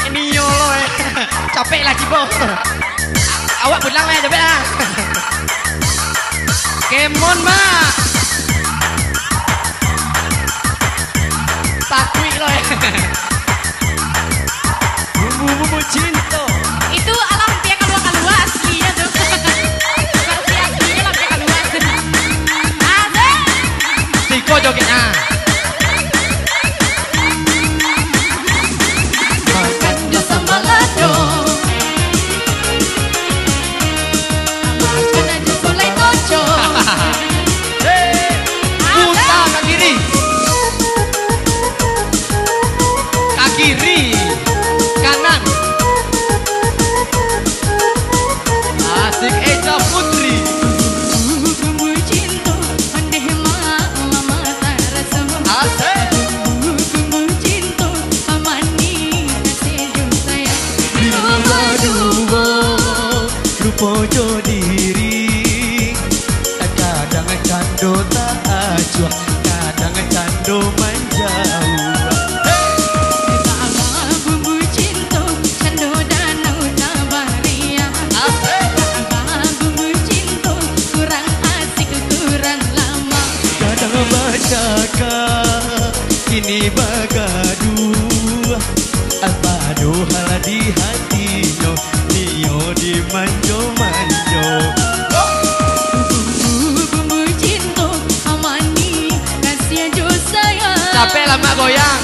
Ini yolo capek lagi bos. Awak pulang lah capek lah. Kemon mak. Takwi loh. Bumbu cinta. Itu alam dia kalua aslinya tuh. Versi aslinya alam dia kalua. Asik. Tiko jogetnya. Makan di sambal lado. Makan aja sulai koco. Puta kaki kiri. Kaki kiri. Kanan. Asik Eca Putri. Bumbu cinta pandai mama tarasa. Asik. Bumbu cinta amani sejum saya. Dua rupa diri. Kadang cando tak acuh, kadang cando menjauh. Bumbu cinta cando danau tabaria. Bumbu cinta kurang asik kurang lama. Kadang bercakap, kini bagaduh. Apa doa di hatinya, Nio di manjo-manjo. Bumbu cinta amani kasih jo saya. Capek lama goyang.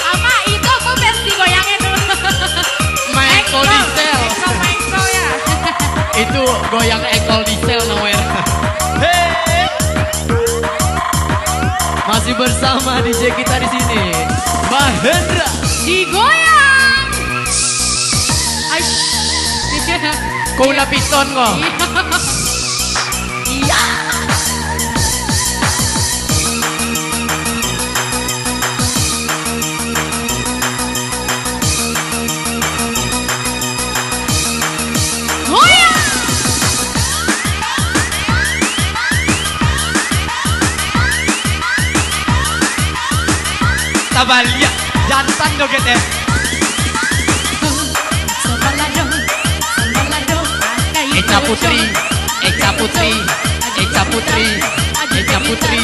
Ama itu aku versi goyangnya tuh. Michael Diesel. Mengko ya. Itu goyang ekol diesel nowhere. Hey. Masih bersama DJ kita di sini, Mahendra. Digoyang. Aish. Kau udah piston kok. Iya. Goyang. Tabalia, jantan jogetnya. Sambalado, sambalado. Eca Putri, Eca Putri, Eca Putri, Eca Putri.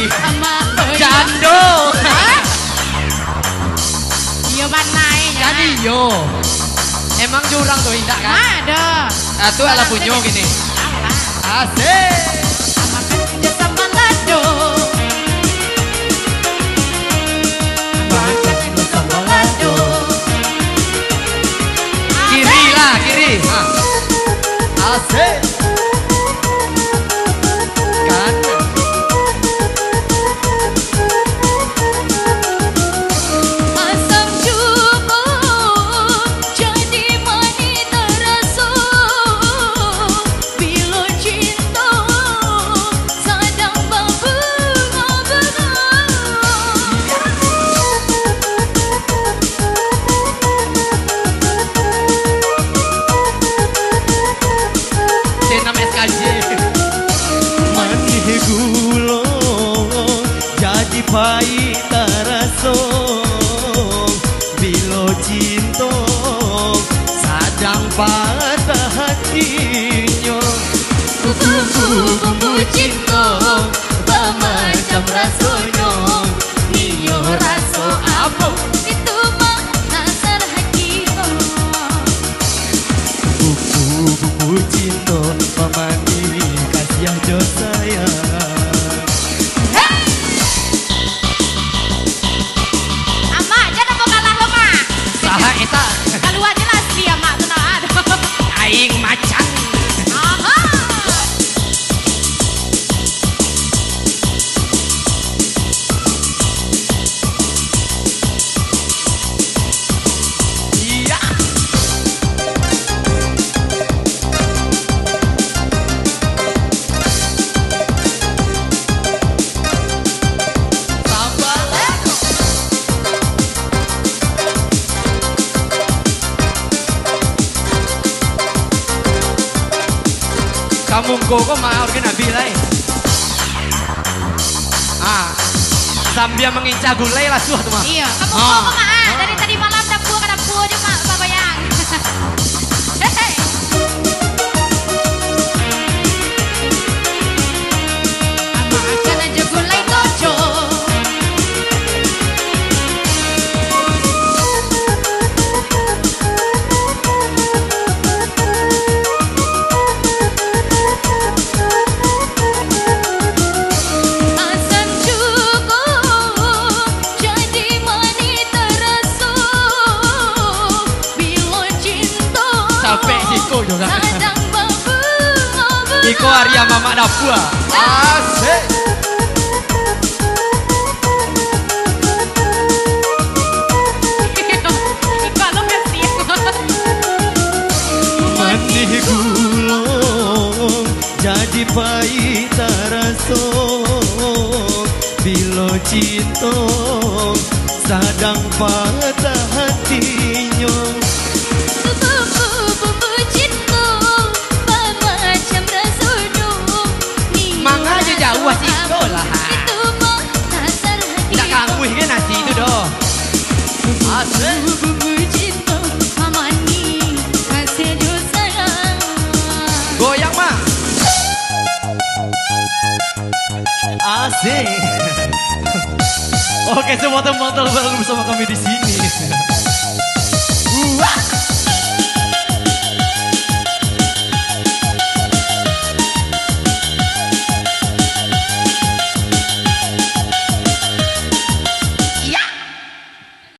Jando. Iya banai ya. Jadi yo. Emang jurang tuh indah kan? Ada. Itu ala punyo gini. Asik. Makan dia sambalado. Makan dia sambalado. Kiri lah, kiri. Asik. Kanan. Asam cukup jadi mani terasa. Bila cinta sedang berbunga-bunga. C6 SKJ. Manis gulo jadi pahit terasa. Bila cinta sedang patah hatinya. Bumbu cinta bermacam rasanya. Nio rasa apa itu mah nasar hakika. Buku cinta pemani kasih jo sayang. Ama jangan mau kalah lo mah. Saha eta Keluar jelas dia mak tenang ada. aing macan. Aha. Iya. Kamu kok mau organ nabi lai. Ah, sambil mengincar gulai lah tuh mah. Iya, kamu Ah. kok mak dari tadi malam dapur ke dapur aja mak Pak Bayang. Hehe. Makan aja gulai tojo. Asam cukup jadi mani terasuk bila cinta Capek siko juga. kadang babu-babu. Iko Arya Mama Dapua. Asik. Kalau versi Manih gulung jadi pahit rasa bila cinta sadang patah hatinya. bumbu cinta macam rasudu. Mangga aja jauh siko lah. Itu mah dasar hati. Tidak kangguh kan nasi itu doh. Asik. Bumbu cinta mamani kasih dosa. Goyang mah. Asik. Oke, semua teman-teman bersama kami di sini. Wah.